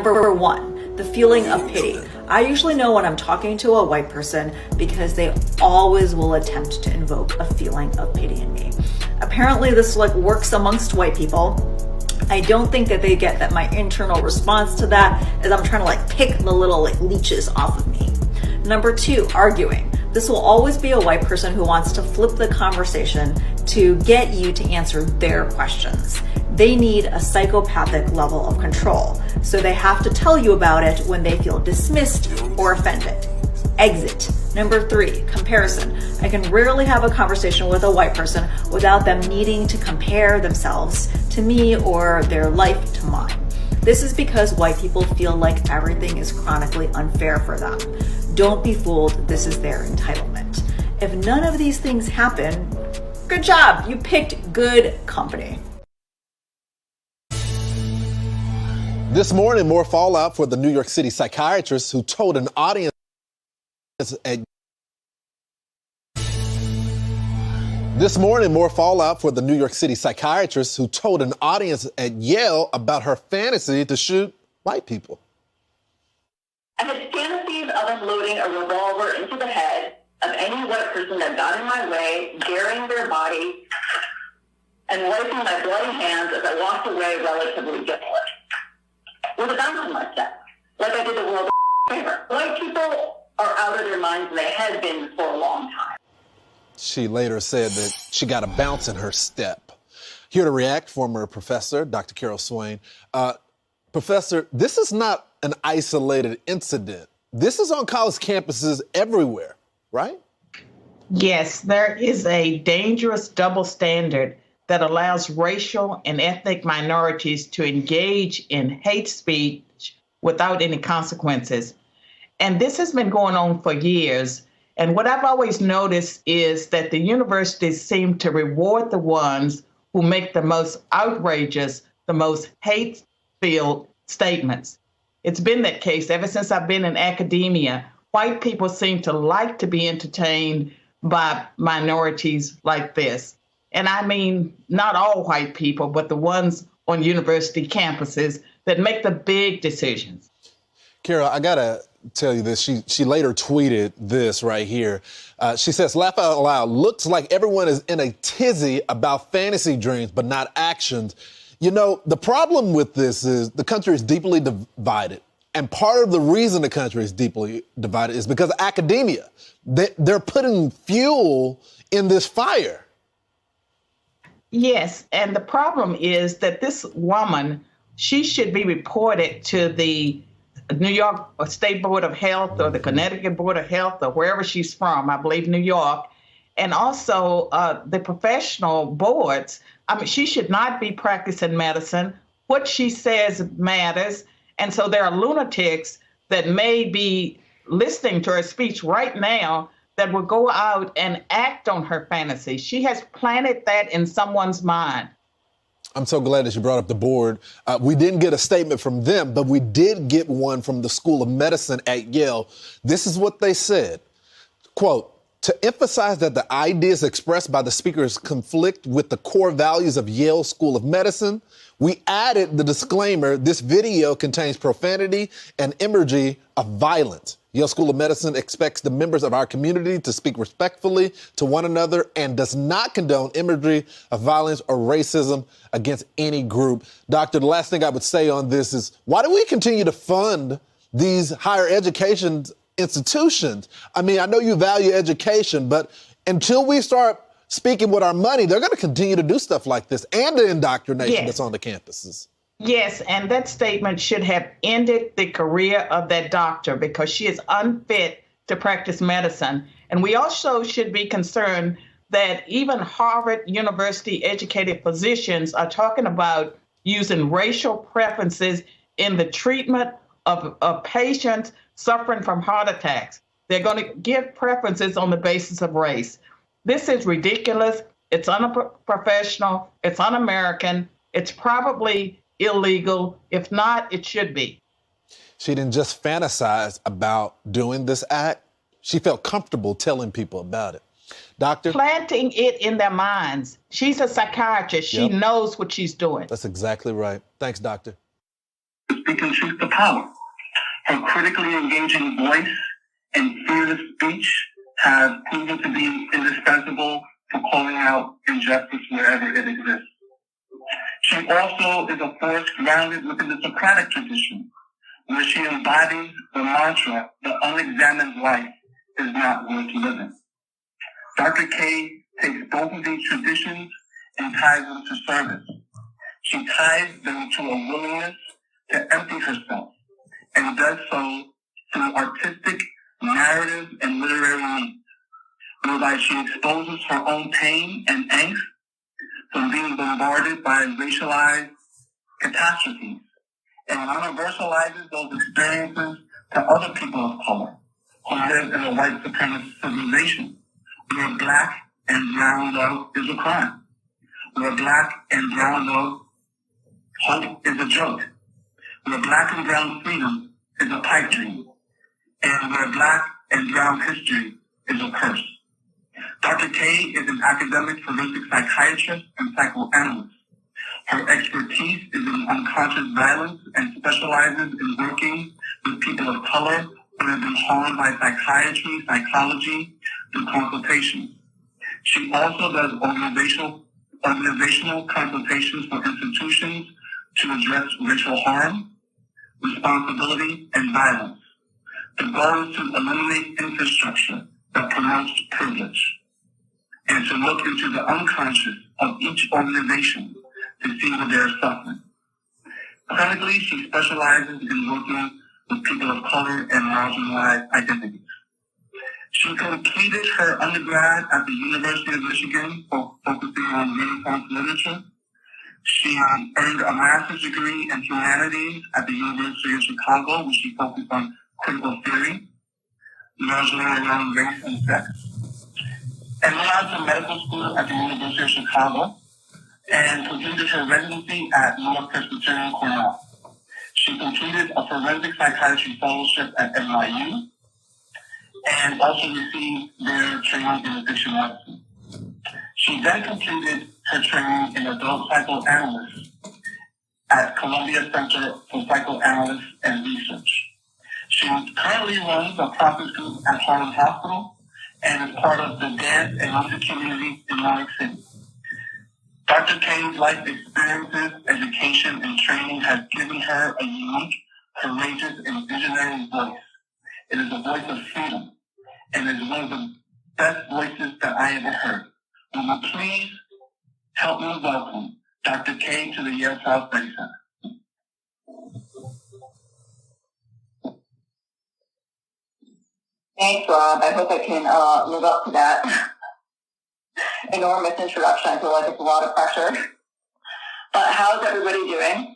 Number one, the feeling of pity. I usually know when I'm talking to a white person because they always will attempt to invoke a feeling of pity in me. Apparently this works amongst white people. I don't think that they get that my internal response to that is I'm trying to pick the little leeches off of me. Number two, arguing. This will always be a white person who wants to flip the conversation to get you to answer their questions. They need a psychopathic level of control, so they have to tell you about it when they feel dismissed or offended. Exit. Number three, comparison. I can rarely have a conversation with a white person without them needing to compare themselves to me or their life to mine. This is because white people feel like everything is chronically unfair for them. Don't be fooled, this is their entitlement. If none of these things happen, good job, you picked good company. This morning, more fallout for the New York City psychiatrist who told an audience at Yale about her fantasy to shoot white people. I had fantasies of unloading a revolver into the head of any white person that got in my way, burying their body, and wiping my bloody hands as I walked away relatively guiltless. With a bounce in my step, like I did the world a favor. White people are out of their minds, and they had been for a long time. She later said that she got a bounce in her step. Here to react, former professor, Dr. Carol Swain. Professor, this is not an isolated incident. This is on college campuses everywhere, right? Yes, there is a dangerous double standard that allows racial and ethnic minorities to engage in hate speech without any consequences. And this has been going on for years. And what I've always noticed is that the universities seem to reward the ones who make the most outrageous, the most hate-filled statements. It's been that case ever since I've been in academia. White people seem to like to be entertained by minorities like this. And I mean, not all white people, but the ones on university campuses that make the big decisions. Carol, I gotta tell you this. She later tweeted this right here. She says, laugh out loud, looks like everyone is in a tizzy about fantasy dreams, but not actions. You know, the problem with this is the country is deeply divided. And part of the reason the country is deeply divided is because of academia. They're putting fuel in this fire. Yes, and the problem is that this woman, she should be reported to the New York State Board of Health or the Connecticut Board of Health or wherever she's from, I believe New York, and also the professional boards. I mean, she should not be practicing medicine. What she says matters. And so there are lunatics that may be listening to her speech right now that will go out and act on her fantasy. She has planted that in someone's mind. I'm so glad that you brought up the board. We didn't get a statement from them, but we did get one from the School of Medicine at Yale. This is what they said, quote, to emphasize that the ideas expressed by the speakers conflict with the core values of Yale School of Medicine, we added the disclaimer, this video contains profanity and imagery of violence. Yale School of Medicine expects the members of our community to speak respectfully to one another and does not condone imagery of violence or racism against any group. Doctor, the last thing I would say on this is, why do we continue to fund these higher education institutions? I mean, I know you value education, but until we start speaking with our money, they're going to continue to do stuff like this and the indoctrination that's on the campuses. Yes, and that statement should have ended the career of that doctor because she is unfit to practice medicine. And we also should be concerned that even Harvard University educated physicians are talking about using racial preferences in the treatment of patients suffering from heart attacks. They're going to give preferences on the basis of race. This is ridiculous. It's unprofessional. It's un-American. It's probably illegal. If not, it should be. She didn't just fantasize about doing this act. She felt comfortable telling people about it. Doctor? Planting it in their minds. She's a psychiatrist. She knows what she's doing. That's exactly right. Thanks, doctor. speaking truth to power. Her critically engaging voice and fearless speech have proven to be indispensable for calling out injustice wherever it exists. She also is a force grounded within the Socratic tradition, where she embodies the mantra, the unexamined life is not worth living. Dr. K takes both of these traditions and ties them to service. She ties them to a willingness to empty herself, and does so through artistic, narrative, and literary means, whereby she exposes her own pain and angst from being bombarded by racialized catastrophes, and universalizes those experiences to other people of color who live in a white supremacist civilization, where black and brown love is a crime, where black and brown love hope is a joke, where black and brown freedom is a pipe dream, and where black and brown history is a curse. Dr. K is an academic forensic psychiatrist and psychoanalyst. Her expertise is in unconscious violence and specializes in working with people of color who have been harmed by psychiatry, psychology, through consultations. She also does organizational consultations for institutions to address racial harm, responsibility, and violence. The goal is to eliminate infrastructure that promotes privilege, and to look into the unconscious of each organization to see where they're suffering. Clinically, she specializes in working with people of color and marginalized identities. She completed her undergrad at the University of Michigan, focusing on Renaissance literature. She earned a master's degree in humanities at the University of Chicago, where she focused on critical theory, largely around race and sex. And went on to medical school at the University of Chicago and completed her residency at North Presbyterian Cornell. She completed a forensic psychiatry fellowship at NYU and also received their training in addiction medicine. She then completed her training in adult psychoanalyst at Columbia Center for Psychoanalysis and Research. She currently runs a process group at Harlem Hospital and is part of the dance and music community in New York City. Dr. K's life experiences, education, and training has given her a unique, courageous, and visionary voice. It is a voice of freedom, and is one of the best voices that I ever heard. Will you please help me welcome Dr. K to the Yale Child Study Center? Thanks, Rob. I hope I can live up to that enormous introduction. I feel like it's a lot of pressure. But how's everybody doing?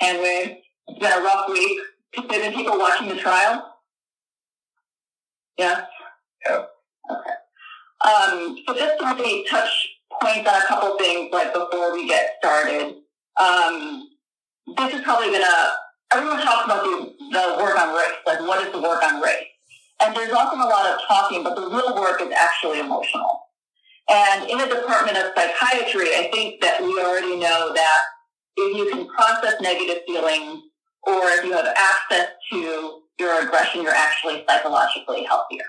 And it's been a rough week. Have there been people watching the trial? Yes? Yep. Okay. So just to maybe touch points on a couple things like before we get started. This is probably everyone talks about the work on race, like what is the work on race? And there's often a lot of talking, but the real work is actually emotional. And in the Department of Psychiatry, I think that we already know that if you can process negative feelings or if you have access to your aggression, you're actually psychologically healthier.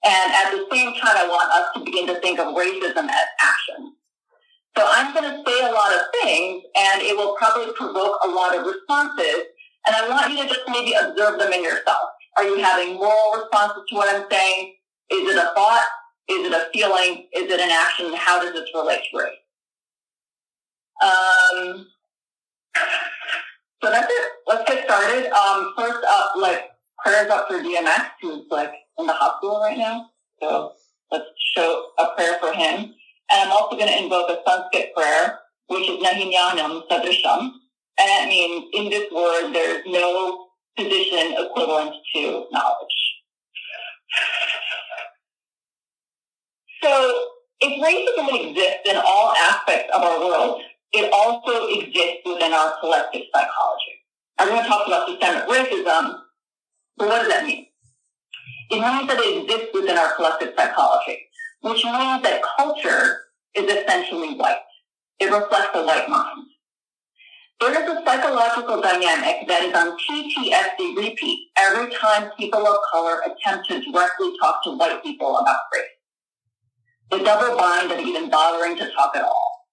And at the same time, I want us to begin to think of racism as action. So I'm going to say a lot of things, and it will probably provoke a lot of responses. And I want you to just maybe observe them in yourself. Are you having moral responses to what I'm saying? Is it a thought? Is it a feeling? Is it an action? How does this relate to race? So that's it. Let's get started. First up, prayers up for DMX, who's in the hospital right now. So let's show a prayer for him. And I'm also going to invoke a Sanskrit prayer, which is Nahinyanam Sadrisham. And that means in this word, there's no position equivalent to knowledge. So if racism exists in all aspects of our world, it also exists within our collective psychology. Everyone talks about systemic racism, but what does that mean? It means that it exists within our collective psychology, which means that culture is essentially white. It reflects a white mind. There is a psychological dynamic that is on PTSD repeat every time people of color attempt to directly talk to white people about race. The double bind of even bothering to talk at all.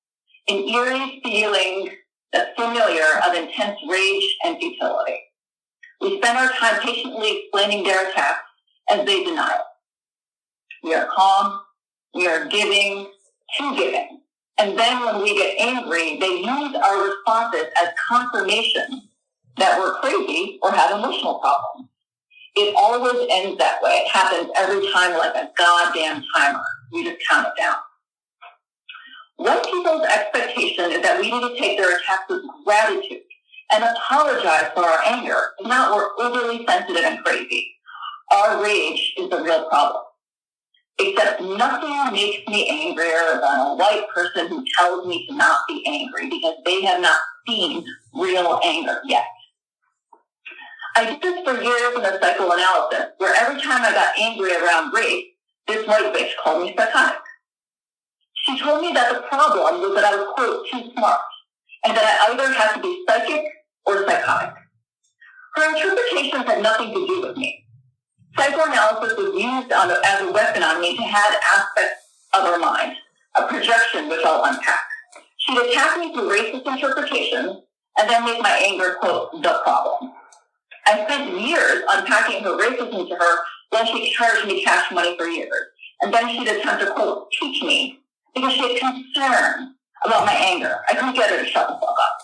An eerie feeling that's familiar of intense rage and futility. We spend our time patiently explaining their attacks as they deny it. We are calm, we are giving to giving. And then when we get angry, they use our responses as confirmation that we're crazy or have emotional problems. It always ends that way. It happens every time like a goddamn timer. We just count it down. White people's expectation is that we need to take their attacks with gratitude and apologize for our anger. If not, we're overly sensitive and crazy. Our rage is the real problem. Except nothing makes me angrier than a white person who tells me to not be angry because they have not seen real anger yet. I did this for years in a psychoanalysis, where every time I got angry around race, this white bitch called me psychotic. She told me that the problem was that I was, quote, too smart, and that I either had to be psychic or psychotic. Her interpretations had nothing to do with me. Psychoanalysis was used as a weapon on me to have aspects of her mind, a projection which I'll unpack. She'd attack me through racist interpretations and then make my anger, quote, the problem. I spent years unpacking her racism to her while she charged me cash money for years. And then she'd attempt to, quote, teach me because she had concern about my anger. I couldn't get her to shut the fuck up.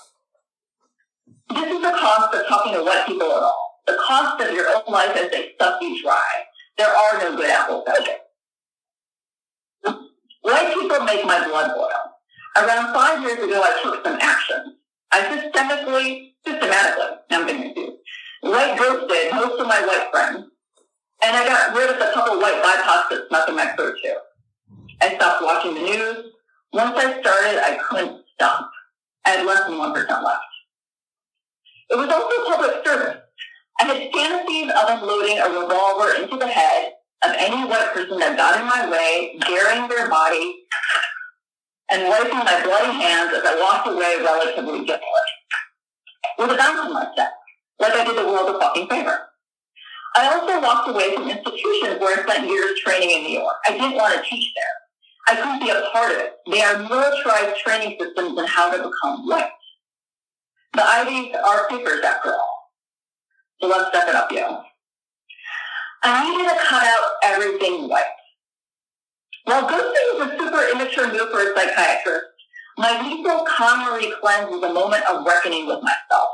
This is the cost of talking to white people at all. The cost of your own life as they suck you dry. There are no good apples out there. White people make my blood boil. Around 5 years ago, I took some action. I systematically, I'm getting confused, white ghosted most of my white friends, and I got rid of a couple white BIPOCs that snuck in my crew too. I stopped watching the news. Once I started, I couldn't stop. I had less than 1% left. It was also public service. I had fantasies of unloading a revolver into the head of any white person that got in my way, burying their body, and wiping my bloody hands as I walked away relatively guiltless. With a bounce in my step, like I did the world a fucking favor. I also walked away from institutions where I spent years training in New York. I didn't want to teach there. I couldn't be a part of it. They are militarized training systems in how to become white. The Ivies are papers after all. So let's step it up, yo. I needed to cut out everything white. While ghosting is a super immature move for a psychiatrist, my lethal Connery cleanse was a moment of reckoning with myself.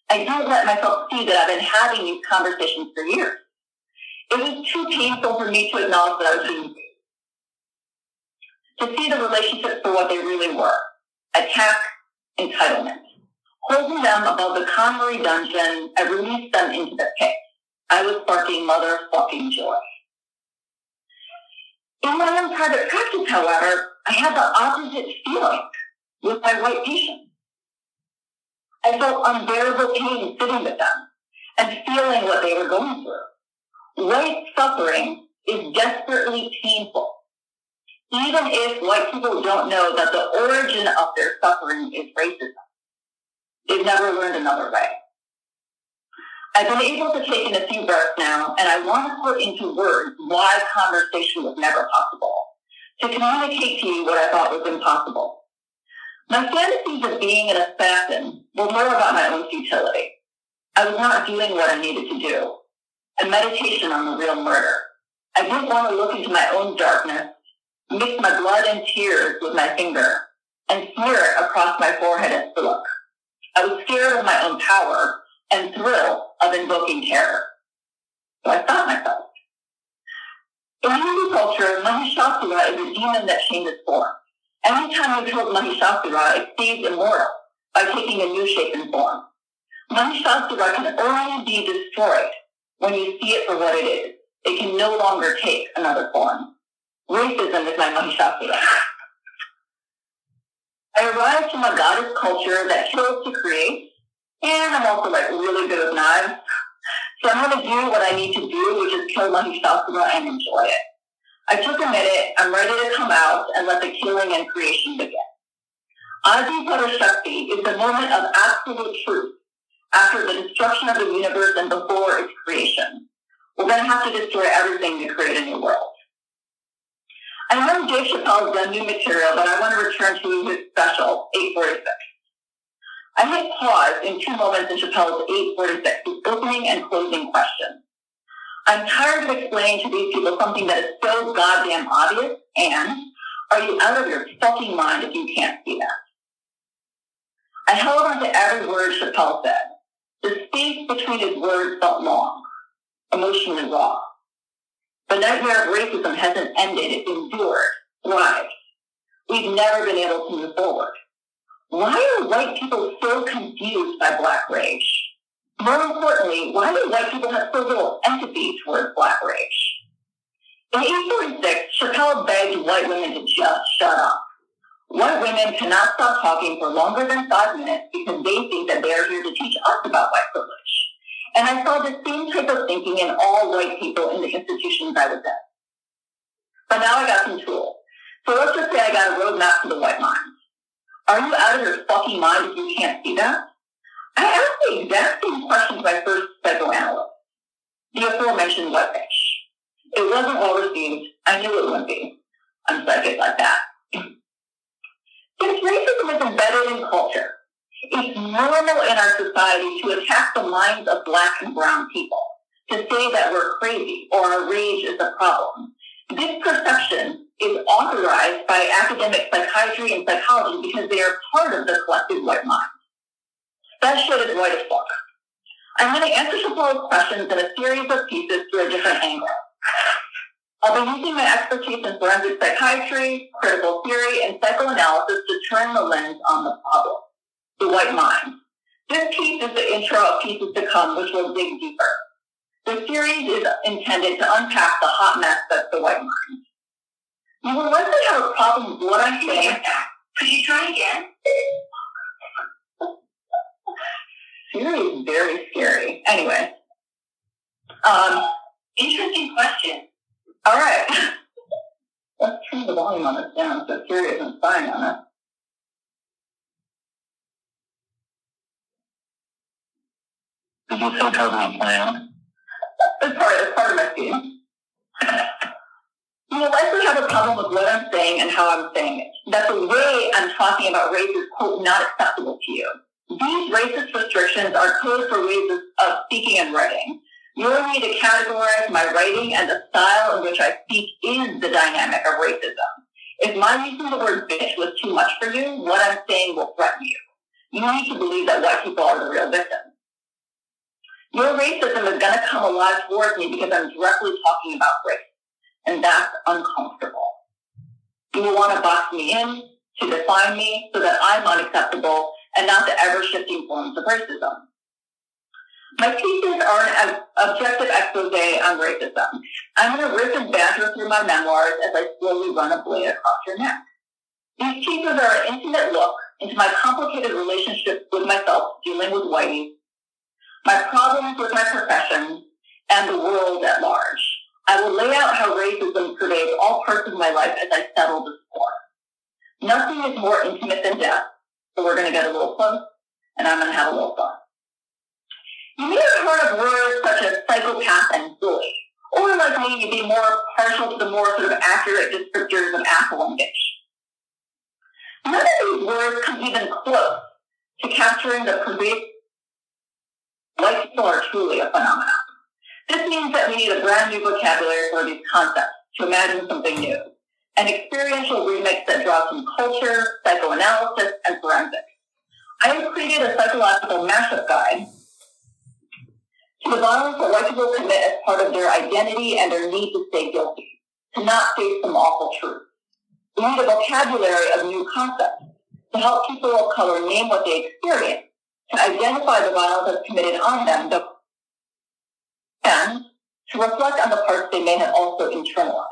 I didn't let myself see that I've been having these conversations for years. It was too painful for me to acknowledge that I was being used. To see the relationships for what they really were. Attack, entitlement. Holding them above the Connery dungeon, I released them into the pit. I was sparking motherfucking joy. In my own private practice, however, I had the opposite feeling with my white patients. I felt unbearable pain sitting with them and feeling what they were going through. White suffering is desperately painful, even if white people don't know that the origin of their suffering is racism. They've never learned another way. I've been able to take in a few breaths now, and I want to put into words why conversation was never possible, to communicate to you what I thought was impossible. My fantasies of being an assassin were more about my own futility. I was not doing what I needed to do, a meditation on the real murder. I didn't want to look into my own darkness, mix my blood and tears with my finger, and smear it across my forehead as to look. I was scared of my own power and thrill of invoking terror. So I stopped myself. In Hindu culture, Mahishasura is a demon that changes form. Every time you kill Mahishasura, it stays immortal by taking a new shape and form. Mahishasura can only be destroyed when you see it for what it is. It can no longer take another form. Racism is my Mahishasura. I arrived from a goddess culture that kills to create, and I'm also really good with knives. So I'm going to do what I need to do, which is kill Mahishasura and enjoy it. I took a minute. I'm ready to come out and let the killing and creation begin. Adi Parashakti is the moment of absolute truth after the destruction of the universe and before its creation. We're going to have to destroy everything to create a new world. I know Dave Chappelle's done new material, but I want to return to his special, 846. I hit pause in 2 moments in Chappelle's 846, his opening and closing question. I'm tired of explaining to these people something that is so goddamn obvious, and are you out of your fucking mind if you can't see that? I held on to every word Chappelle said. The space between his words felt long, emotionally raw. The nightmare of racism hasn't ended, it's endured, thrived. We've never been able to move forward. Why are white people so confused by Black rage? More importantly, why do white people have so little empathy towards Black rage? In 846, Chappelle begged white women to just shut up. White women cannot stop talking for longer than 5 minutes because they think that they are here to teach us about white privilege. And I saw the same type of thinking in all white people in the institutions I was in. But now I got some tools. So let's just say I got a roadmap to the white mind. Are you out of your fucking mind if you can't see that? I asked the exact same question to my first psychoanalyst, the aforementioned white bitch. It wasn't well received. I knew it wouldn't be. I'm psychic like that. Since racism is embedded in culture, it's normal in our society to attack the minds of Black and brown people, to say that we're crazy or our rage is a problem. This perception is authorized by academic psychiatry and psychology because they are part of the collective white mind. That shit is white as fuck. I'm going to answer Chappelle's questions in a series of pieces through a different angle. I'll be using my expertise in forensic psychiatry, critical theory, and psychoanalysis to turn the lens on the problem, the white mind. This piece is the intro of pieces to come, which will dig deeper. The series is intended to unpack the hot mess that's the white mind. You will likely have a problem with what I'm saying. Could you try again? Siri is very scary. Anyway. Interesting question. All right. Let's turn the volume on this down so Siri isn't spying on us. Did you still have a plan? That's part of my scheme. You will likely have a problem with what I'm saying and how I'm saying it. That the way I'm talking about race is, quote, not acceptable to you. These racist restrictions are code for ways of speaking and writing. Your way to categorize my writing and the style in which I speak is the dynamic of racism. If my using the word bitch was too much for you, what I'm saying will threaten you. You need to believe that white people are the real victims. Your racism is going to come alive towards me because I'm directly talking about race. And that's uncomfortable. You will want to box me in, to define me, so that I'm unacceptable and not the ever-shifting forms of racism. My pieces are an objective expose on racism. I'm going to riff and banter through my memoirs as I slowly run a blade across your neck. These pieces are an intimate look into my complicated relationship with myself dealing with whitey, my problems with my profession, and the world at large. I will lay out how racism pervades all parts of my life as I settle the score. Nothing is more intimate than death, so we're going to get a little close, and I'm going to have a little fun. You may have heard of words such as psychopath and bully, or like me, you'd be more partial to the more sort of accurate descriptors of asshole and bitch. None of these words come even close to capturing the pervasive white people are truly a phenomenon. This means that we need a brand new vocabulary for these concepts to imagine something new, an experiential remix that draws from culture, psychoanalysis, and forensics. I have created a psychological mashup guide to the violence that white people commit as part of their identity and their need to stay guilty, to not face some awful truth. We need a vocabulary of new concepts to help people of color name what they experience, to identify the violence that's committed on them, and to reflect on the parts they may have also internalized.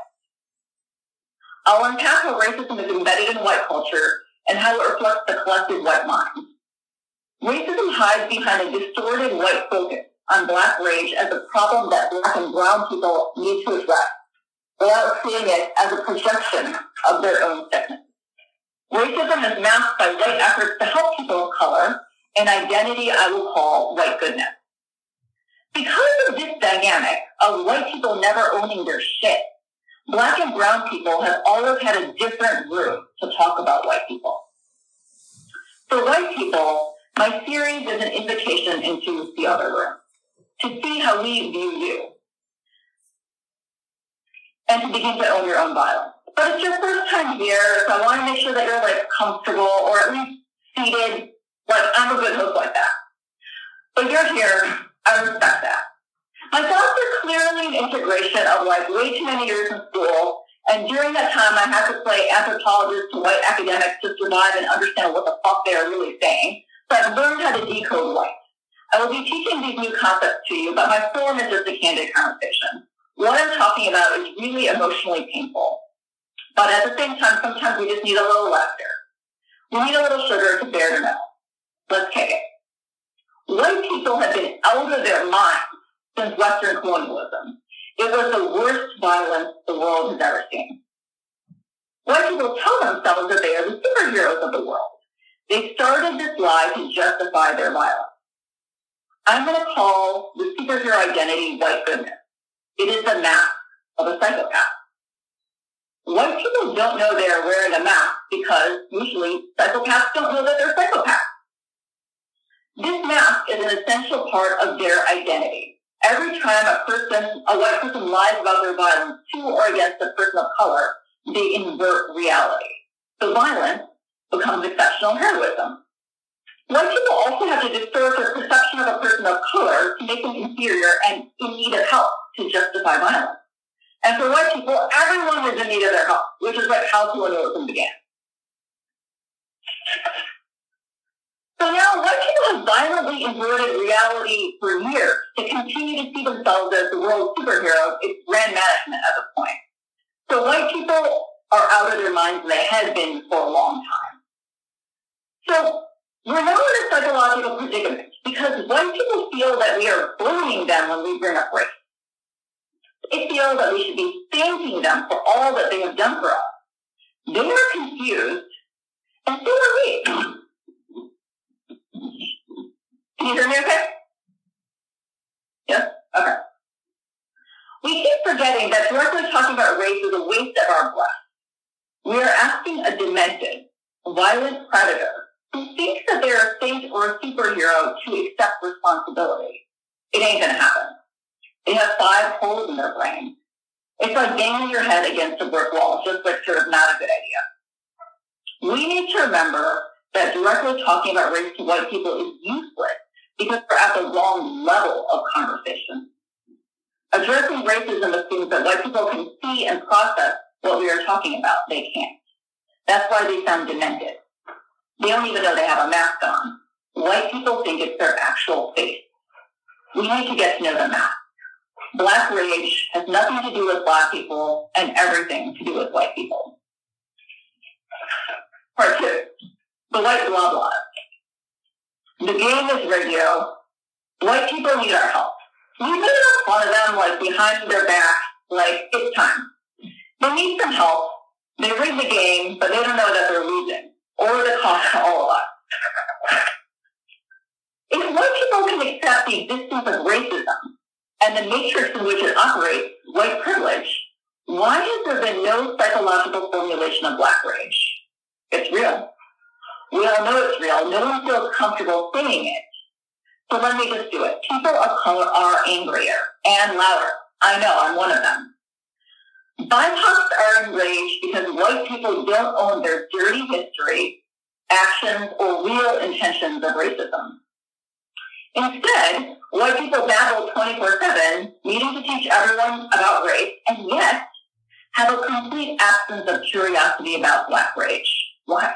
I'll unpack how racism is embedded in white culture and how it reflects the collective white mind. Racism hides behind a distorted white focus on Black rage as a problem that Black and brown people need to address, without seeing it as a projection of their own sickness. Racism is masked by white efforts to help people of color, an identity I will call white goodness. Because of this dynamic of white people never owning their shit, Black and brown people have always had a different room to talk about white people. For white people, my series is an invitation into the other room, to see how we view you, and to begin to own your own violence. But it's your first time here, so I want to make sure that you're like comfortable or at least seated. Like, I'm a good host like that. But you're here, I respect that. My thoughts are clearly an integration of like way too many years in school, and during that time I had to play anthropologist to white academics to survive and understand what the fuck they are really saying. So I've learned how to decode white. I will be teaching these new concepts to you, but my form is just a candid conversation. What I'm talking about is really emotionally painful. But at the same time, sometimes we just need a little laughter. We need a little sugar to bear to know. Let's take it. White people have been out of their minds since Western colonialism. It was the worst violence the world has ever seen. White people tell themselves that they are the superheroes of the world. They started this lie to justify their violence. I'm going to call the superhero identity white goodness. It is the mask of a psychopath. White people don't know they are wearing a mask because usually psychopaths don't know that they're psychopaths. This mask is an essential part of their identity. Every time a white person lies about their violence to or against a person of color, they invert reality. So violence becomes exceptional heroism. White people also have to distort their perception of a person of color to make them inferior and in need of help to justify violence. And for white people, everyone is in need of their help, which is like how colonialism began. So now white people have violently inverted reality for years to continue to see themselves as the world's superheroes. It's brand management at this point. So white people are out of their minds, and they have been for a long time. So we're now in a psychological predicament because white people feel that we are bullying them when we bring up race. They feel that we should be thanking them for all that they have done for us. They are confused, and so are we. Can you hear me okay? Yes? Okay. We keep forgetting that directly talking about race is a waste of our breath. We are asking a demented, violent predator who thinks that they're a saint or a superhero to accept responsibility. It ain't gonna happen. They have 5 holes in their brain. It's like banging your head against a brick wall, just like sort of not a good idea. We need to remember that directly talking about race to white people is useless because we're at the wrong level of conversation. Addressing racism assumes that white people can see and process what we are talking about. They can't. That's why they sound demented. They don't even know they have a mask on. White people think it's their actual face. We need to get to know the mask. Black rage has nothing to do with Black people and everything to do with white people. Part 2. The white blah blah. The game is radio. White people need our help. We made enough fun of them, like behind their back, like it's time. They need some help. They rig the game, but they don't know that they're losing, or the cost to all of us. If white people can accept the existence of racism and the matrix in which it operates, white privilege, why has there been no psychological formulation of Black rage? It's real. We all know it's real. No one feels comfortable saying it. So let me just do it. People of color are angrier and louder. I know, I'm one of them. BIPOCs are enraged because white people don't own their dirty history, actions, or real intentions of racism. Instead, white people babble 24/7, needing to teach everyone about race, and yet have a complete absence of curiosity about Black rage. Why?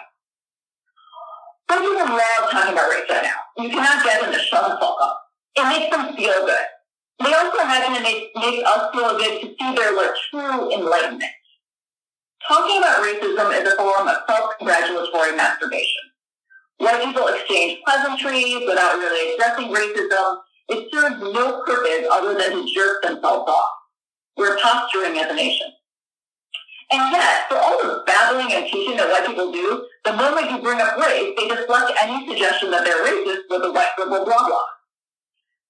Some people love talking about race right now. You cannot get them to shut the fuck up. It makes them feel good. They also imagine it makes us feel good to see their true enlightenment. Talking about racism is a form of self-congratulatory masturbation. White people exchange pleasantries without really addressing racism. It serves no purpose other than to jerk themselves off. We're posturing as a nation. And yet, for all the babbling and teaching that white people do, the moment you bring up race, they deflect any suggestion that they're racist with a white liberal blah blah.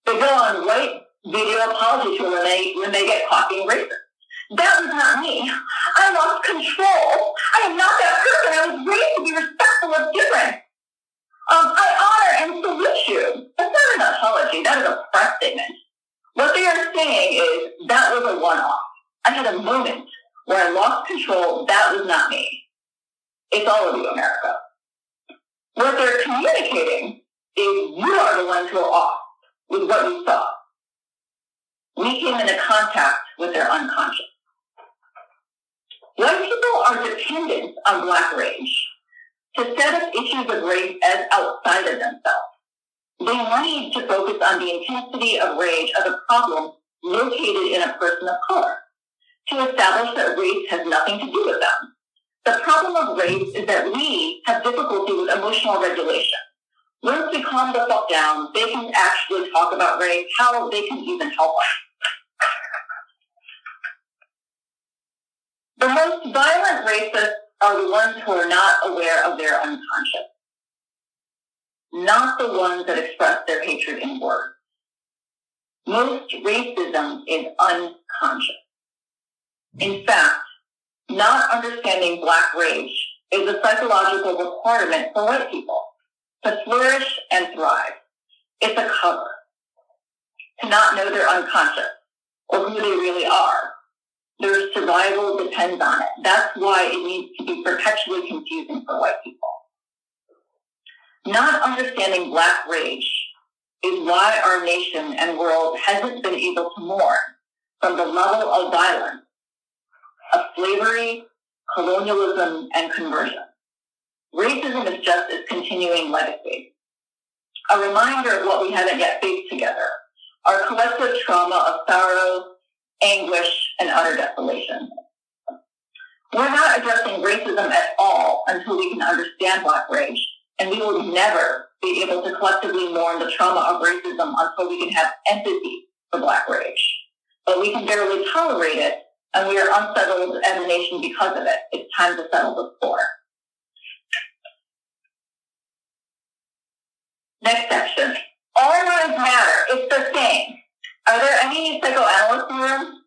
They go on white video apology tour when they get caught being racist. That was not me. I lost control. I am not that person. I was raised to be respectful of difference. I honor and salute you. That's not an apology. That is a press statement. What they are saying is that was a one-off. I had a moment where I lost control. That was not me. It's all of you, America. What they're communicating is you are the ones who are off with what you saw. We came into contact with their unconscious. White people are dependent on Black rage to set up issues of race as outside of themselves. They need to focus on the intensity of rage as a problem located in a person of color to establish that race has nothing to do with them. The problem of race is that we have difficulty with emotional regulation. Once we calm the fuck down, they can actually talk about race, how they can even help us. The most violent racists are the ones who are not aware of their unconscious, not the ones that express their hatred in words. Most racism is unconscious. In fact, not understanding Black rage is a psychological requirement for white people to flourish and thrive. It's a cover. To not know their unconscious or who they really are. Their survival depends on it. That's why it needs to be perpetually confusing for white people. Not understanding Black rage is why our nation and world hasn't been able to mourn from the level of violence of slavery, colonialism, and conversion. Racism is just its continuing legacy. A reminder of what we haven't yet faced together, our collective trauma of sorrow, anguish, and utter desolation. We're not addressing racism at all until we can understand Black rage, and we will never be able to collectively mourn the trauma of racism until we can have empathy for Black rage. But we can barely tolerate it, and we are unsettled as a nation because of it. It's time to settle the score. Next section. All lives matter. It's the same. Are there any psychoanalysts in the room?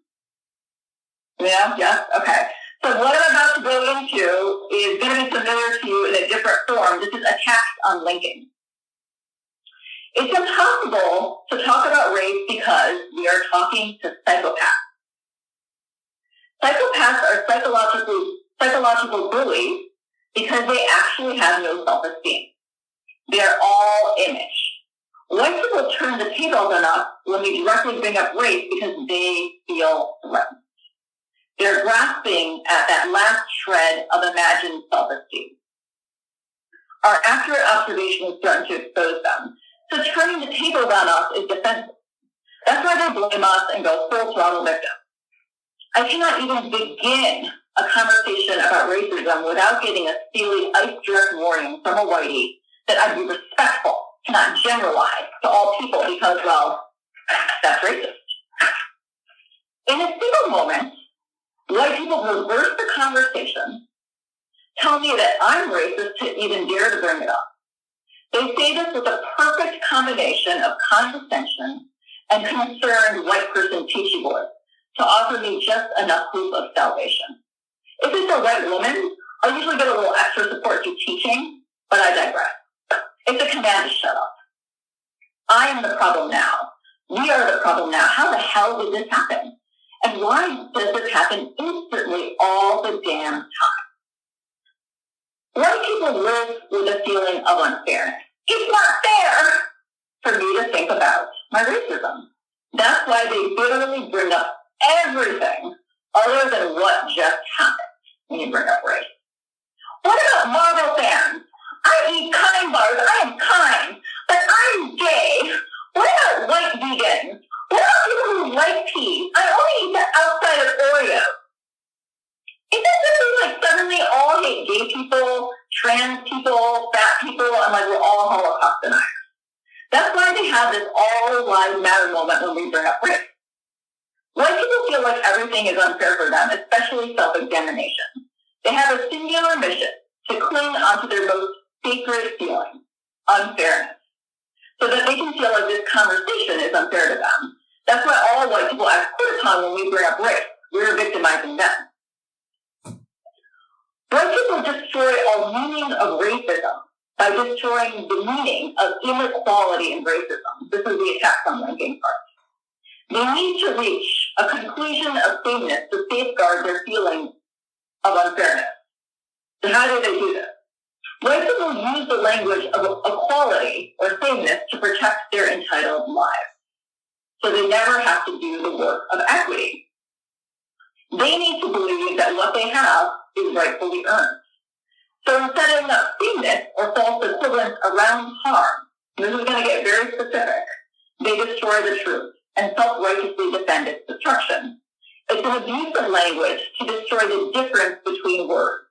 Yeah? Yes? Okay. So what I'm about to go into is going to be familiar to you in a different form. This is a text on linking. It's impossible to talk about race because we are talking to psychopaths. Psychopaths are psychological bullies because they actually have no self-esteem. They are all image. White people turn the tables on us when we directly bring up race because they feel threatened. They're grasping at that last shred of imagined self-esteem. Our accurate observation is starting to expose them. So turning the tables on us is defensive. That's why they blame us and go full throttle victim. I cannot even begin a conversation about racism without getting a steely, ice-direct warning from a whitey that I'd be respectful to not generalize to all people because, well, that's racist. In a single moment, white people reverse the conversation, tell me that I'm racist to even dare to bring it up. They say this with a perfect combination of condescension and concerned white person teaching voice to offer me just enough proof of salvation. If it's a white woman, I'll usually get a little extra support through teaching, but I digress. It's a command to shut up. I am the problem now. We are the problem now. How the hell did this happen? And why does this happen instantly all the damn time? White people live with a feeling of unfairness. It's not fair for me to think about my racism. That's why they literally bring up everything other than what just happened when you bring up race. What about Marvel fans? I eat kind bars. I am kind, but I'm gay. What about white vegans? What about people who like peas? I only eat the outside of Oreos. Is it just like suddenly all hate gay people, trans people, fat people, and like we're all Holocaust deniers? That's why they have this all lives matter moment when we bring up race. White people feel like everything is unfair for them, especially self-examination. They have a singular mission to cling onto their most sacred feeling, unfairness, so that they can feel like this conversation is unfair to them. That's why all white people act quarter-tongue when we bring up race. We're victimizing them. White people destroy all meaning of racism by destroying the meaning of inequality and racism. This is the attack on linking part. They need to reach a conclusion of sameness to safeguard their feeling of unfairness. So how do they do this? White people use the language of equality or sameness to protect their entitled lives. So they never have to do the work of equity. They need to believe that what they have is rightfully earned. So in setting up sameness or false equivalence around harm, this is going to get very specific, they destroy the truth and self-righteously defend its destruction. It's an abuse of language to destroy the difference between words,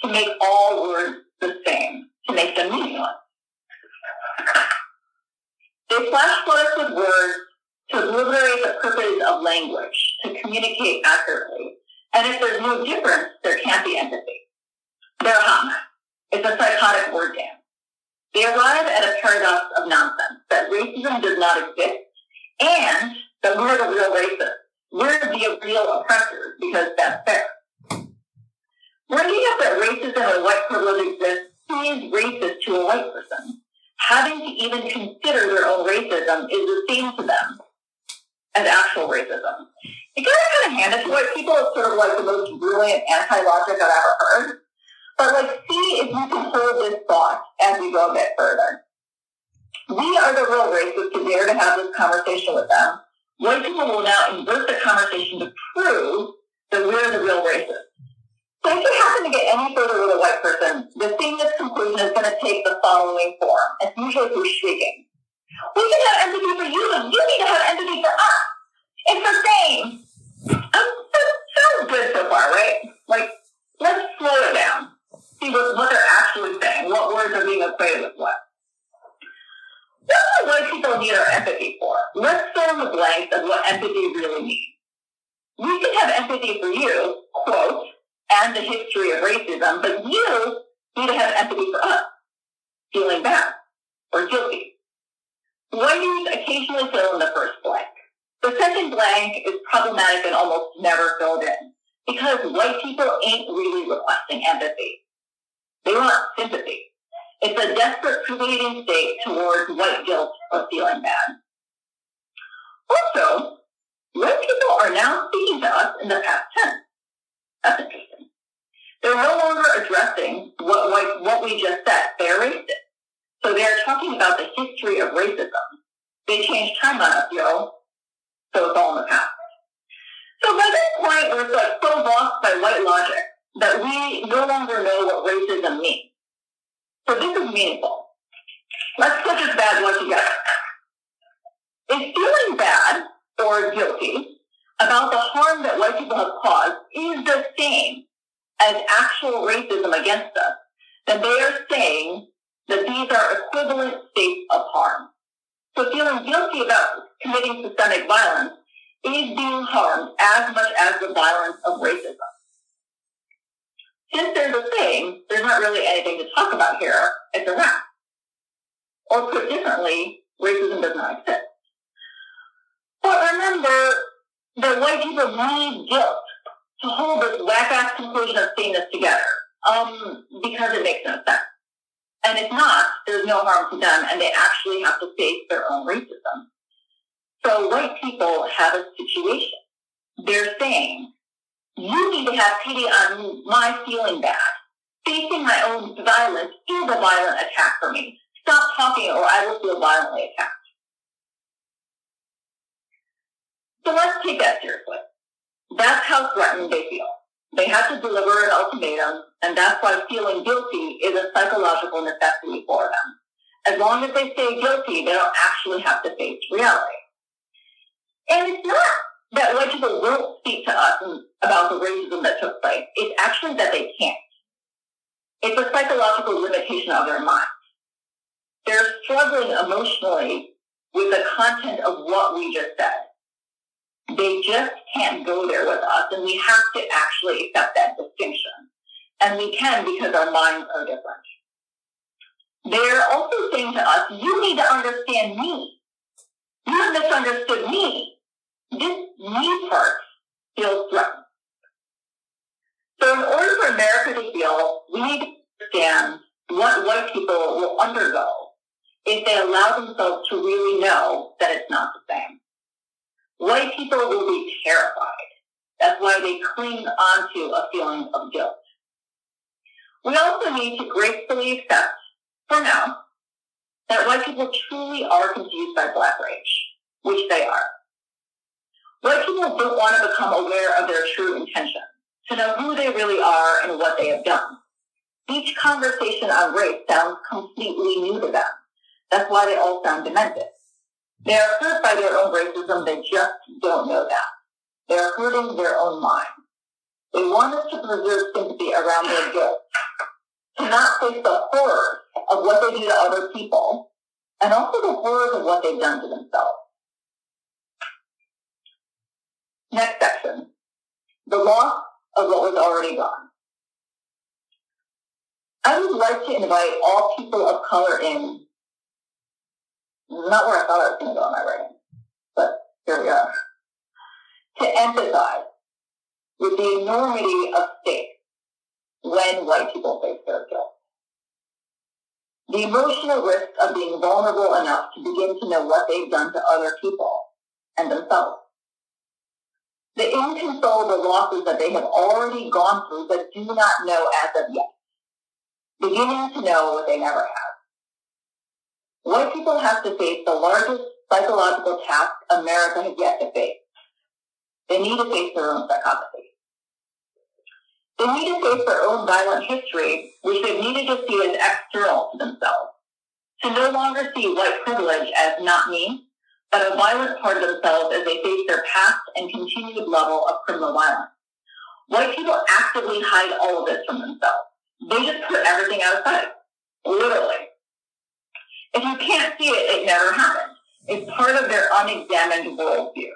to make all words the same, to make them meaningless. They flash flood us with words to obliterate the purpose of language, to communicate accurately. And if there's no difference, there can't be empathy. They're hung. It's a psychotic word dance. They arrive at a paradox of nonsense, that racism does not exist, and that we're the real racists. We're the real oppressors, because that's fair. Bringing up that racism and white privilege exists is racist to a white person. Having to even consider their own racism is the same to them as actual racism. You gotta kind of hand it to white people. It's sort of like the most brilliant anti-logic I've ever heard. But like, see if you can hold this thought as we go a bit further. We are the real racists to dare to have this conversation with them. White people will now invert the conversation to prove that we're the real racists. So if you happen to get any further with a white person, the sameness conclusion is going to take the following form. It's usually through shrieking. We can have empathy for you, and you need to have empathy for us. It's the same. That sounds good so far, right? Like, let's slow it down. See what they're actually saying. What words are being equated with what. What do white people need our empathy for? Let's fill in the blanks of what empathy really means. We can have empathy for you, quote, and the history of racism, but you need to have empathy for us, feeling bad or guilty. Whiteys occasionally fill in the first blank. The second blank is problematic and almost never filled in, because white people ain't really requesting empathy. They want sympathy. It's a desperate pervading state towards white guilt or feeling bad. Also, white people are now speaking to us in the past tense. That's interesting. They're no longer addressing what we just said. They're racist. So they're talking about the history of racism. They changed time on us, yo. So it's all in the past. So by this point, we're like so lost by white logic that we no longer know what racism means. So this is meaningful. Let's put this bad one together. If feeling bad or guilty about the harm that white people have caused is the same as actual racism against us, then they are saying that these are equivalent states of harm. So feeling guilty about committing systemic violence is being harmed as much as the violence of racism. Since they're the same, there's not really anything to talk about here. It's a wrap. Or put differently, racism does not exist. But remember that white people need guilt to hold this whack-ass conclusion of sameness together, because it makes no sense. And if not, there's no harm to them, and they actually have to face their own racism. So white people have a situation. They're saying, you need to have pity on my feeling bad. Facing my own violence is a violent attack for me. Stop talking or I will feel violently attacked. So let's take that seriously. That's how threatened they feel. They have to deliver an ultimatum, and that's why feeling guilty is a psychological necessity for them. As long as they stay guilty, they don't actually have to face reality. And it's not that white people won't speak to us about the racism that took place. It's actually that they can't. It's a psychological limitation of their minds. They're struggling emotionally with the content of what we just said. They just can't go there with us, and we have to actually accept that distinction. And we can because our minds are different. They're also saying to us, you need to understand me. You have misunderstood me. This me part feels threatened. So in order for America to heal, we need to understand what white people will undergo if they allow themselves to really know that it's not the same. White people will be terrified. That's why they cling onto a feeling of guilt. We also need to gracefully accept, for now, that white people truly are confused by Black rage, which they are. White people don't want to become aware of their true intentions, to know who they really are and what they have done. Each conversation on race sounds completely new to them. That's why they all sound demented. They are hurt by their own racism, they just don't know that. They are hurting their own minds. They want us to preserve sympathy around their guilt, to not face the horrors of what they do to other people, and also the horrors of what they've done to themselves. Next section, the loss of what was already gone. I would like to invite all people of color in. Not where I thought I was going to go in my writing, but here we are. To empathize with the enormity of stakes when white people face their guilt. The emotional risk of being vulnerable enough to begin to know what they've done to other people and themselves. The inconsolable losses that they have already gone through but do not know as of yet. Beginning to know what they never have. White people have to face the largest psychological task America has yet to face. They need to face their own psychopathy. They need to face their own violent history, which they've needed to see as external to themselves. To no longer see white privilege as not me, but a violent part of themselves as they face their past and continued level of criminal violence. White people actively hide all of this from themselves. They just put everything outside, literally. If you can't see it, it never happened. It's part of their unexamined worldview.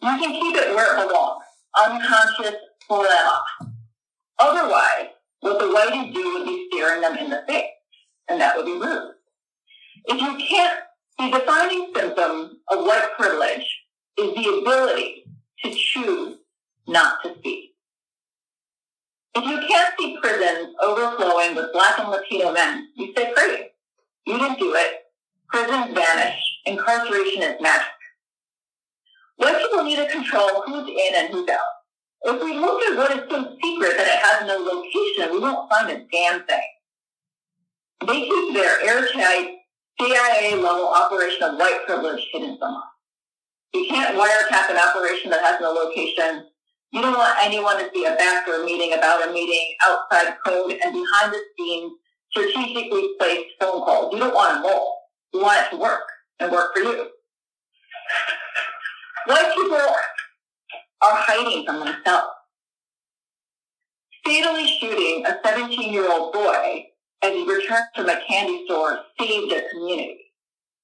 You can keep it where it belongs, unconscious forever. Otherwise, what the whiteys do would be staring them in the face, and that would be rude. If you can't, the defining symptom of white privilege is the ability to choose not to see. If you can't see prisons overflowing with Black and Latino men, you stay crazy. You didn't do it. Prisons vanish. Incarceration is magic. White people need to control who's in and who's out. If we look at what is so secret that it has no location, we won't find a damn thing. They keep their airtight, CIA-level operation of white privilege hidden from us. You can't wiretap an operation that has no location. You don't want anyone to see a backdoor meeting about a meeting, outside code, and behind the scenes, strategically placed phone calls. You don't want a mole. You want it to work and work for you. White people are hiding from themselves. Fatally shooting a 17-year-old boy as he returned from a candy store saved a community.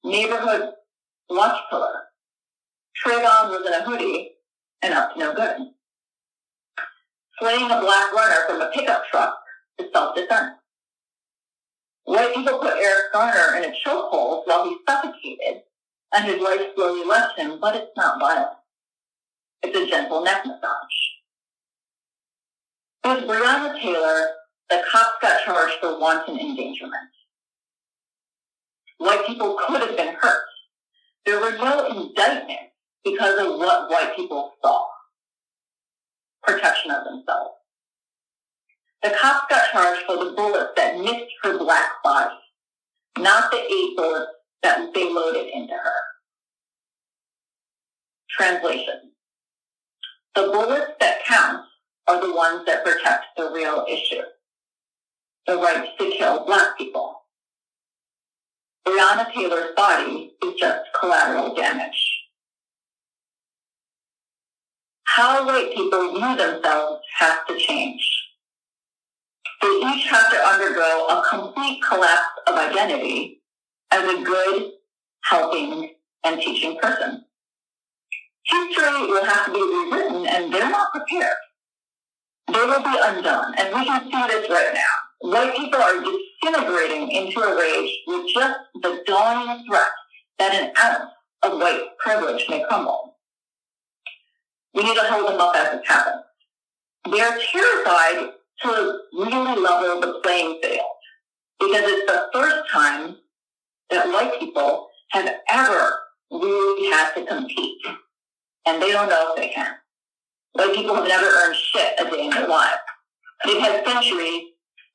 Neighborhood lunch pillar. Trayvon was in a hoodie and up to no good. Slaying a Black runner from a pickup truck is self-defense. White people put Eric Garner in a chokehold while he suffocated, and his life slowly left him, but it's not violent. It's a gentle neck massage. With Breonna Taylor, the cops got charged for wanton endangerment. White people could have been hurt. There were no indictments because of what white people saw. Protection of themselves. The cops got charged for the bullets that missed her Black body, not the 8 bullets that they loaded into her. Translation. The bullets that count are the ones that protect the real issue. The right to kill Black people. Breonna Taylor's body is just collateral damage. How white people view themselves has to change. They each have to undergo a complete collapse of identity as a good, helping, and teaching person. History will have to be rewritten, and they're not prepared. They will be undone, and we can see this right now. White people are disintegrating into a rage with just the dawning threat that an ounce of white privilege may crumble. We need to hold them up as it happens. They are terrified to really level the playing field because it's the first time that white people have ever really had to compete, and they don't know if they can. White people have never earned shit a day in their lives. They've had centuries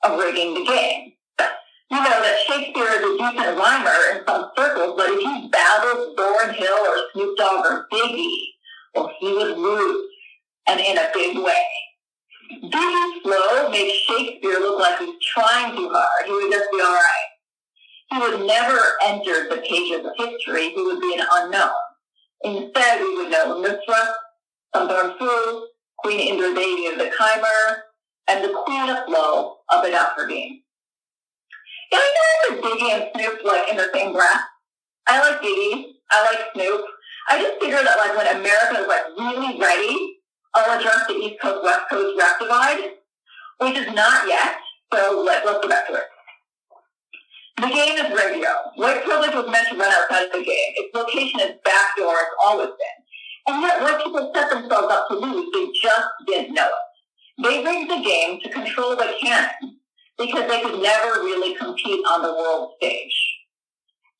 of rigging the game. You know that Shakespeare is a decent rhymer in some circles, but if he battles Lauryn Hill or Snoop Dogg or Biggie, well, he would lose, and in a big way. Biggie's flow makes Shakespeare look like he's trying too hard. He would just be all right. He would never enter the pages of history. He would be an unknown. Instead, we would know Mithra, Sambharampu, Queen Indradevi of the Khmer, and the Queen of Flow of the Daphragine. Yeah, I know that Biggie and Snoop like in the same breath. I like Biggie. I like Snoop. I just figure that like when America is like really ready, I'll address the East Coast West Coast rap divide, which is not yet. So let's go back to it. The game is rigged. White privilege was meant to run outside of the game. Its location is backdoor. It's always been. And yet white people set themselves up to lose. They just didn't know it. They rigged the game to control the canon because they could never really compete on the world stage.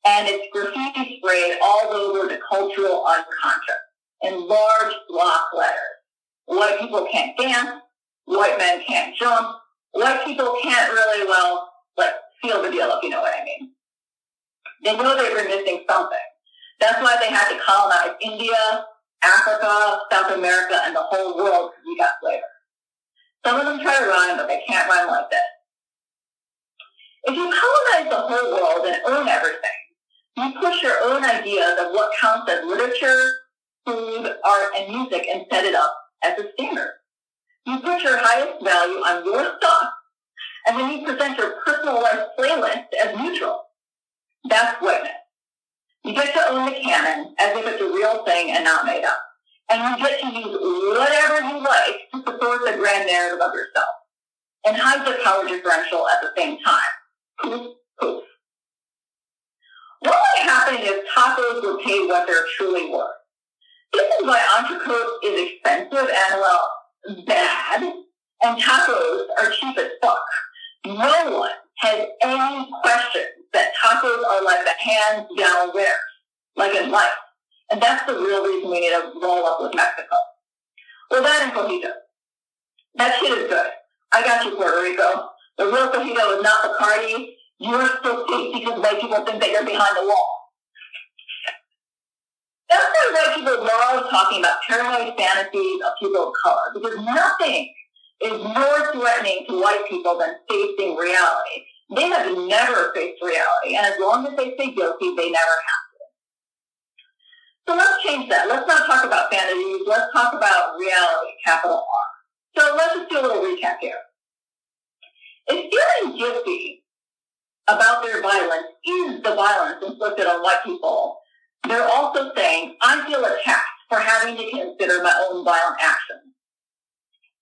And it's graffiti sprayed all over the cultural unconscious in large block letters. White people can't dance. White men can't jump. White people can't really, well, like, seal the deal, if you know what I mean. They know they were missing something. That's why they had to colonize India, Africa, South America, and the whole world because we got flavor. Some of them try to rhyme, but they can't rhyme like this. If you colonize the whole world and own everything, you push your own ideas of what counts as literature, food, art, and music and set it up as a standard. You put your highest value on your stuff, and then you present your personalized playlist as neutral. That's whiteness. You get to own the canon as if it's a real thing and not made up. And you get to use whatever you like to support the grand narrative of yourself and hide the power differential at the same time. Poof, poof. What might happen if tacos were paid what they're truly worth? This is why entrecote is expensive and, well, bad, and tacos are cheap as fuck. No one has any question that tacos are like the hands-down winners, like in life. And that's the real reason we need to roll up with Mexico. Well, that and cojito. That shit is good. I got you, Puerto Rico. The real cojito is not Bacardi. You're still safe because white people think that you're behind the wall. That's why white people love talking about paranoid fantasies of people of color, because nothing is more threatening to white people than facing reality. They have never faced reality, and as long as they stay guilty, they never have to. So let's change that. Let's not talk about fantasies. Let's talk about reality, capital R. So let's just do a little recap here. If feeling guilty about their violence is the violence inflicted on white people, they're also saying, I feel attacked for having to consider my own violent actions.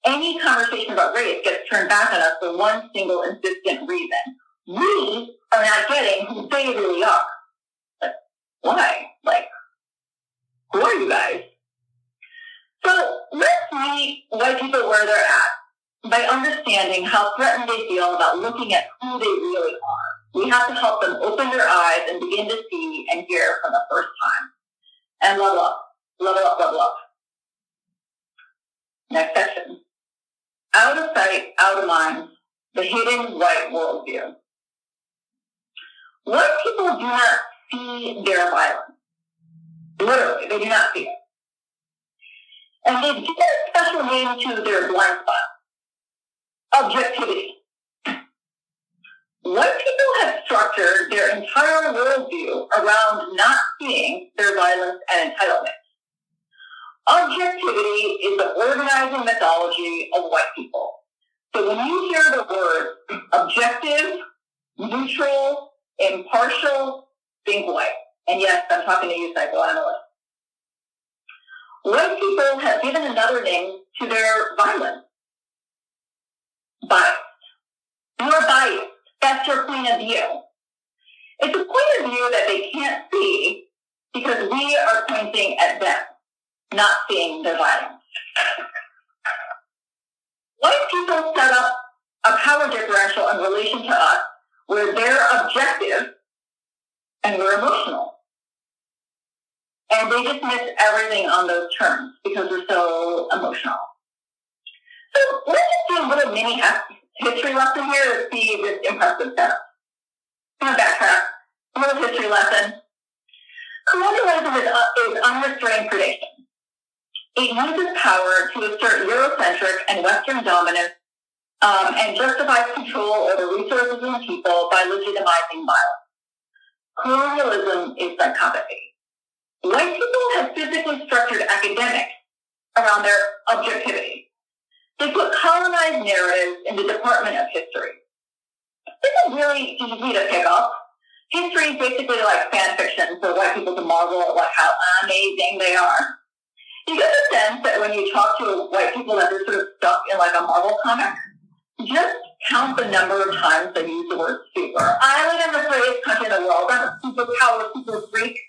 Any conversation about race gets turned back on us for one single insistent reason. We are not getting who they really are. Like, why? Like, who are you guys? So let's meet white people where they're at by understanding how threatened they feel about looking at who they really are. We have to help them open their eyes and begin to see and hear for the first time. And level up, level up, level up. Next section. Out of sight, out of mind, the hidden white worldview. White people do not see their violence. Literally, they do not see it. And they give a special name to their blind spot. Objectivity. White people have structured their entire worldview around not seeing their violence and entitlement. Objectivity is the organizing mythology of white people. So when you hear the words objective, neutral, impartial, think white. And yes, I'm talking to you, psychoanalysts. White people have given another name to their violence. Biased. You're biased. That's your point of view. It's a point of view that they can't see because we are pointing at them, not seeing their violence. White people set up a power differential in relation to us where they're objective and we're emotional. And they dismiss everything on those terms because we're so emotional. So let's just do a little mini history lesson here to see this impressive setup. I'm going to backtrack. A little history lesson. Colonialism is unrestrained predation. It uses power to assert Eurocentric and Western dominance and justifies control over resources and people by legitimizing violence. Colonialism is psychopathy. White people have physically structured academics around their objectivity. They put colonized narratives in the Department of History. This is really easy to pick up. History is basically like fan fiction for white people to marvel at like how amazing they are. You get the sense that when you talk to white people that they're sort of stuck in like a Marvel comic. Just count the number of times they use the word super. I live in the greatest country in the world. I'm a superpower, super freak.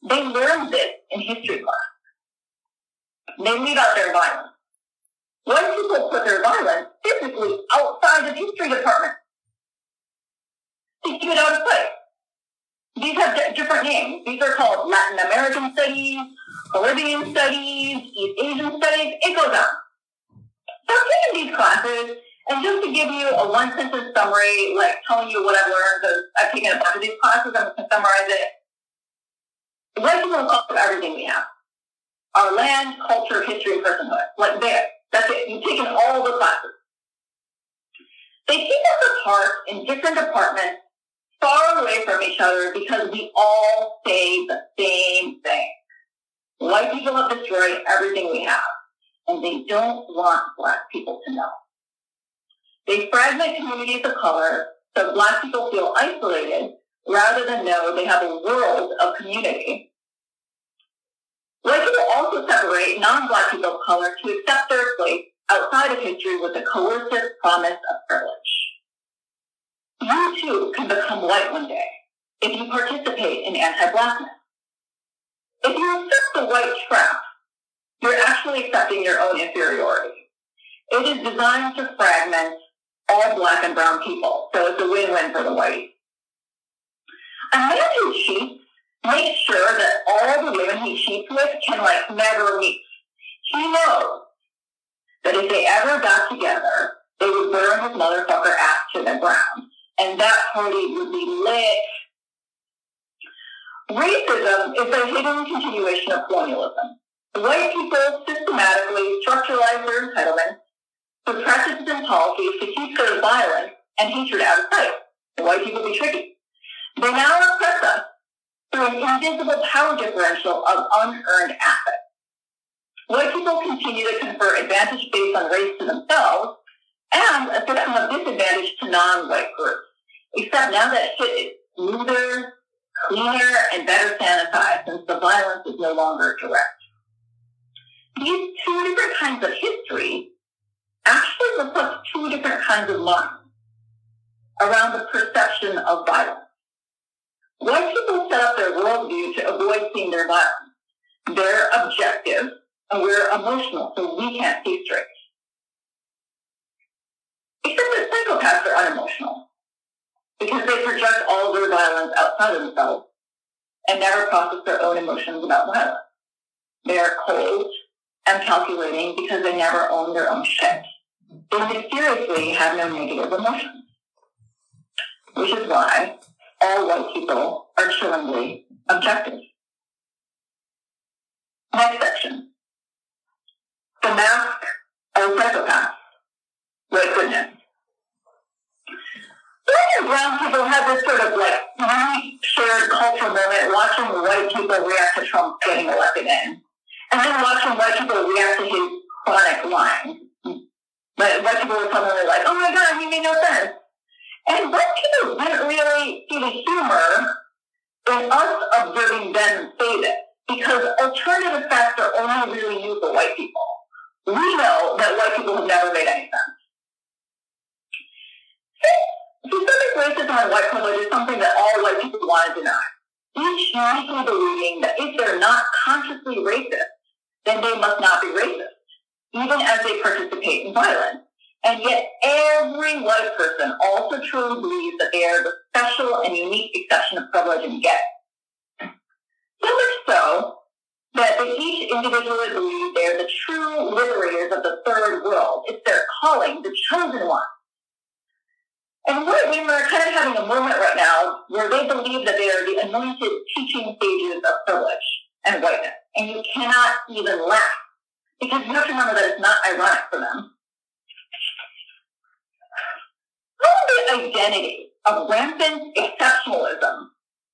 They learned this in history class. They leave out their violence. White people put their violence physically outside the history department. They keep it out of sight. These have different names. These are called Latin American studies, Caribbean studies, East Asian studies. It goes on. So I'm taking these classes, and just to give you a one-sentence summary, like telling you what I've learned, because I've taken a bunch of these classes, I'm going to summarize it. White people culture everything we have. Our land, culture, history, and personhood. Like there. That's it. You've taken all the classes. They keep us apart in different departments, far away from each other, because we all say the same thing. White people have destroyed everything we have, and they don't want Black people to know. They fragment communities of color so Black people feel isolated rather than know they have a world of community. White people also separate non-Black people of color to accept their place outside of history with a coercive promise of privilege. You too can become white one day if you participate in anti-Blackness. If you accept the white trap, you're actually accepting your own inferiority. It is designed to fragment all Black and brown people, so it's a win-win for the white. A man who cheats makes sure that all the women he cheats with can never meet. He knows that if they ever got together, they would burn his motherfucker ass to the ground, and that party would be lit. Racism is a hidden continuation of colonialism. White people systematically structuralize their entitlements through practices and policies to keep their violence and hatred out of sight. White people be tricky. They now oppress us through an invisible power differential of unearned assets. White people continue to confer advantage based on race to themselves and a system of disadvantage to non-white groups. Except now that shit is smoother, cleaner, and better sanitized since the violence is no longer direct. These two different kinds of history actually reflect two different kinds of minds around the perception of violence. White people set up their worldview to avoid seeing their violence. They're objective, and we're emotional, so we can't see straight. Except that psychopaths are unemotional, because they project all of their violence outside of themselves and never process their own emotions about violence. They are cold and calculating because they never own their own shit. They mysteriously have no negative emotions, which is why all white people are chillingly objective. Next section. The mask of psychopaths. White goodness. Black and brown people have this sort of really shared cultural moment watching white people react to Trump getting elected in. And then watching white people react to his chronic lines. But white people were suddenly like, oh my God, he made no sense. And white people didn't really see the humor in us observing them say this. because alternative facts are only really new for white people. We know that white people have never made any sense. Systemic racism and white privilege is something that all white people want to deny, each uniquely believing that if they're not consciously racist, then they must not be racist, even as they participate in violence. And yet every white person also truly believes that they are the special and unique exception of privilege and get. So much so that they each individually believe they are the true liberators of the third world. It's their calling, the chosen one. And white women are kind of having a moment right now where they believe that they are the anointed teaching sages of privilege and whiteness. And you cannot even laugh, because you have to remember that it's not ironic for them. How the identity of rampant exceptionalism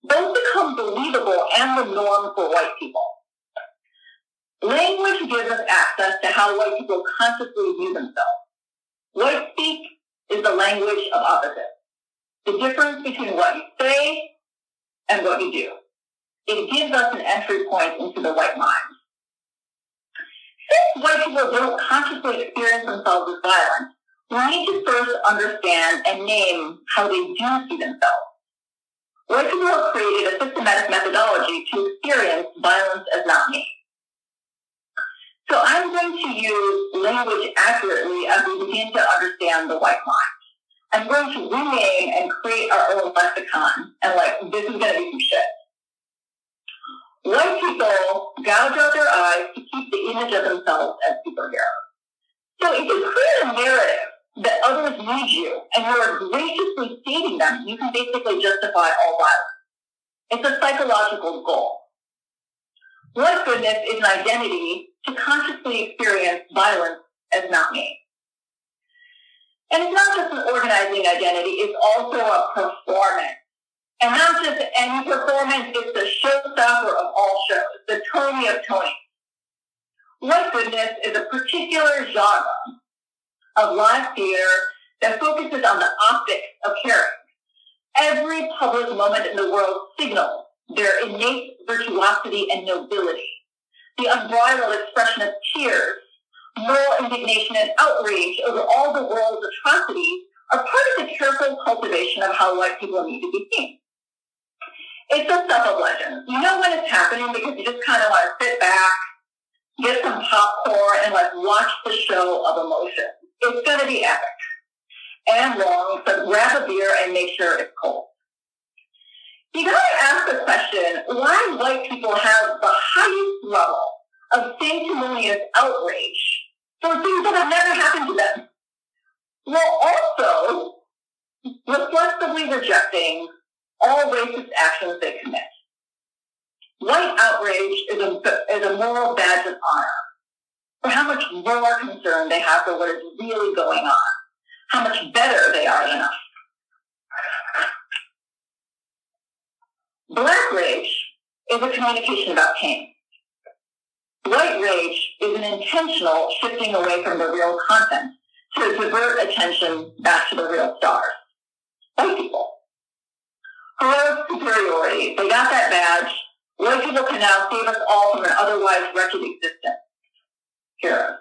both become believable and the norm for white people? Language gives us access to how white people consciously view themselves. White speak is the language of opposites, the difference between what you say and what you do. It gives us an entry point into the white mind. Since white people don't consciously experience themselves as violent, we need to first understand and name how they do see themselves. White people have created a systematic methodology to experience violence as not me. So I'm going to use language accurately as we begin to understand the white mind. I'm going to rename and create our own lexicon, and this is going to be some shit. White people gouge out their eyes to keep the image of themselves as superheroes. So if you create a narrative that others need you, and you are graciously stating them, you can basically justify all violence. It's a psychological goal. White goodness is an identity to consciously experience violence as not me. And it's not just an organizing identity, it's also a performance. And not just any performance, it's the showstopper of all shows, the Tony of Tonys. White goodness is a particular genre of live theater that focuses on the optics of caring. Every public moment in the world signals their innate virtuosity and nobility. The unbridled expression of tears, moral indignation and outrage over all the world's atrocities are part of the careful cultivation of how white people need to be seen. It's a stuff of legend. You know when it's happening because you just kind of want to sit back, get some popcorn, and watch the show of emotion. It's going to be epic and long, so grab a beer and make sure it's cold. You got to ask the question, why white people have the highest level of sanctimonious outrage for things that have never happened to them, while also reflexively rejecting all racist actions they commit. White outrage is a moral badge of honor for how much more concern they have for what is really going on, how much better they are than us. Black rage is a communication about pain. White rage is an intentional shifting away from the real content to divert attention back to the real stars. White people. Heroic superiority. They got that badge. White people can now save us all from an otherwise wretched existence. Heroes.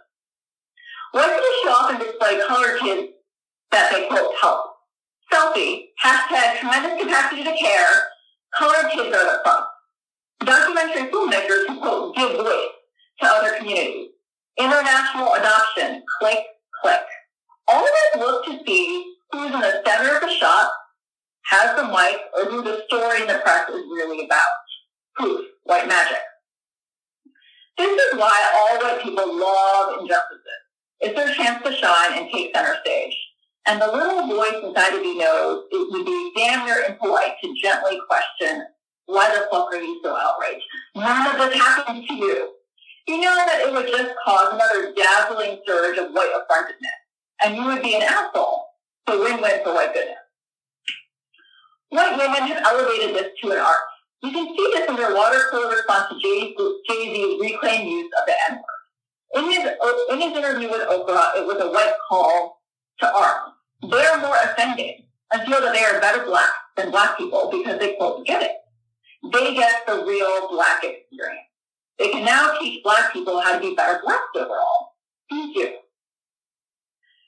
White people show off and display colored kids that they, quote, help. Selfie, hashtag tremendous capacity to care, colored kids are the front. Documentary filmmakers who, quote, give voice to other communities. International adoption, click, click. All of us look to see who's in the center of the shot, has the mic, or who the story in the press is really about. Proof, white magic. This is why all white people love injustices. It's their chance to shine and take center stage. And the little voice inside of you knows it would be damn near impolite to gently question, why the fuck are you so outraged? None of this happens to you. You know that it would just cause another dazzling surge of white affrontedness, and you would be an asshole. So win-win for white goodness. White women have elevated this to an art. You can see this in their watercolor response to Jay-Z's reclaimed use of the N-word. In his interview with Oprah, it was a white call to arms. They're more offended and feel that they are better black than black people because they, quote, get it. They get the real black experience. They can now teach Black people how to be better Blacks overall. Thank you.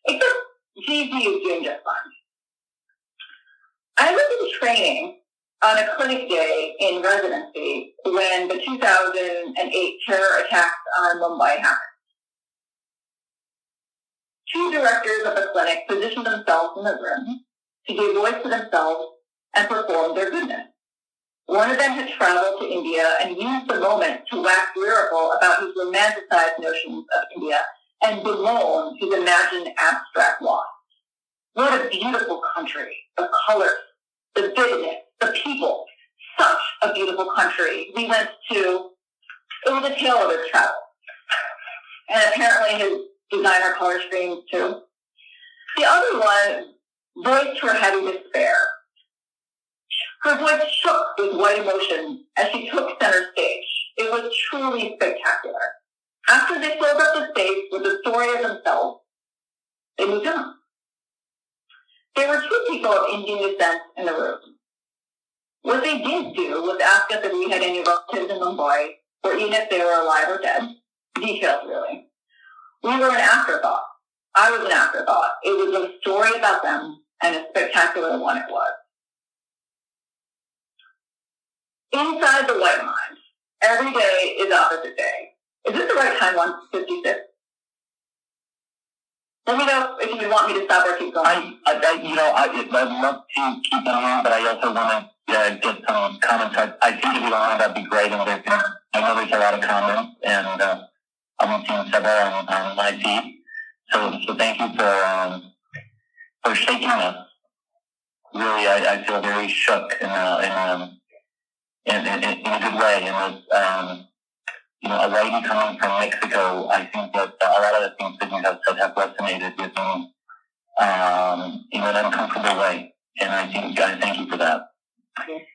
Except GZ is doing just fine. I was in training on a clinic day in residency when the 2008 terror attacks on Mumbai happened. Two directors of the clinic positioned themselves in the room to give voice to themselves and perform their goodness. One of them had traveled to India and used the moment to wax lyrical about his romanticized notions of India and bemoan his imagined abstract loss. What a beautiful country. The colors, the vividness, the people. Such a beautiful country. We went to, it was a tale of his travel. And apparently his designer color schemes too. The other one voiced her heavy despair. Her voice shook with white emotion as she took center stage. It was truly spectacular. After they filled up the space with the story of themselves, they moved on. There were two people of Indian descent in the room. What they did do was ask us if we had any relatives in Mumbai, or even if they were alive or dead. Details, really. We were an afterthought. I was an afterthought. It was a story about them, and a spectacular one it was. Inside the white mind, every day is opposite day. Is this the right time, 156? Let me know if you want me to stop or keep going. I'd love to keep going, but I also want to get some comments. I think if you don't mind, that'd be great. And I know there's a lot of comments, and I'm seeing several on my feed. So thank you for shaking us. Really, I feel very shook in a good way. And a lady coming from Mexico, I think that a lot of the things that you have said have resonated with me in an uncomfortable way. And I thank you for that. Okay.